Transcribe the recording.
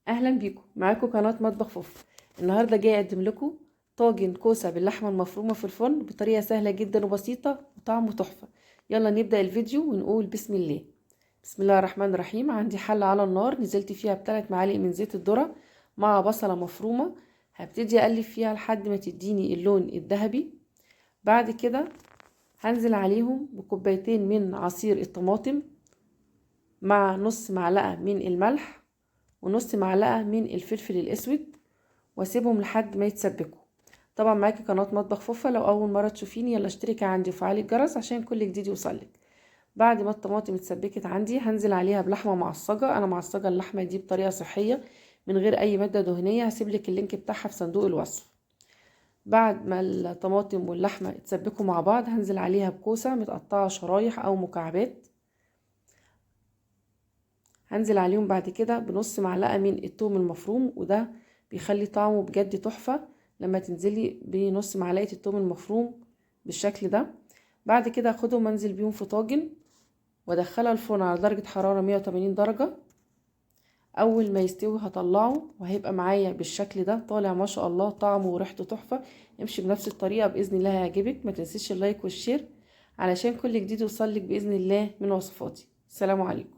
اهلا بيكم، معاكم قناه مطبخ فوف. النهارده جاي اقدم لكم طاجن كوسه باللحمه المفرومه في الفرن بطريقه سهله جدا وبسيطه وطعمه تحفه. يلا نبدا الفيديو ونقول بسم الله. بسم الله الرحمن الرحيم. عندي حله على النار نزلت فيها ب3 معالق من زيت الذره مع بصله مفرومه. هبتدي اقلب فيها لحد ما تديني اللون الذهبي. بعد كده هنزل عليهم بكوبايتين من عصير الطماطم مع نص معلقه من الملح ونص معلقه من الفلفل الاسود، واسيبهم لحد ما يتسبكوا. طبعا معاكي قناه مطبخ فوفا، لو اول مره تشوفيني يلا اشتركي عندي وفعلي الجرس عشان كل جديد يوصلك. بعد ما الطماطم اتسبكت عندي هنزل عليها بلحمه معصجه. انا معصجه اللحمه دي بطريقه صحيه من غير اي ماده دهنيه، هسيبلك اللينك بتاعها في صندوق الوصف. بعد ما الطماطم واللحمه اتسبكوا مع بعض هنزل عليها بكوسه متقطعه شرايح او مكعبات. هنزل عليهم بعد كده بنص معلقه من الثوم المفروم، وده بيخلي طعمه بجد تحفه لما تنزلي بنص معلقه الثوم المفروم بالشكل ده. بعد كده هاخدهم وانزل بيهم في طاجن وادخلها الفرن على درجه حراره 180 درجه. اول ما يستوي هطلعه وهيبقى معايا بالشكل ده طالع ما شاء الله، طعمه وريحته تحفه. امشي بنفس الطريقه باذن الله هيعجبك. ما تنسيش اللايك والشير علشان كل جديد يوصلك باذن الله من وصفاتي. السلام عليكم.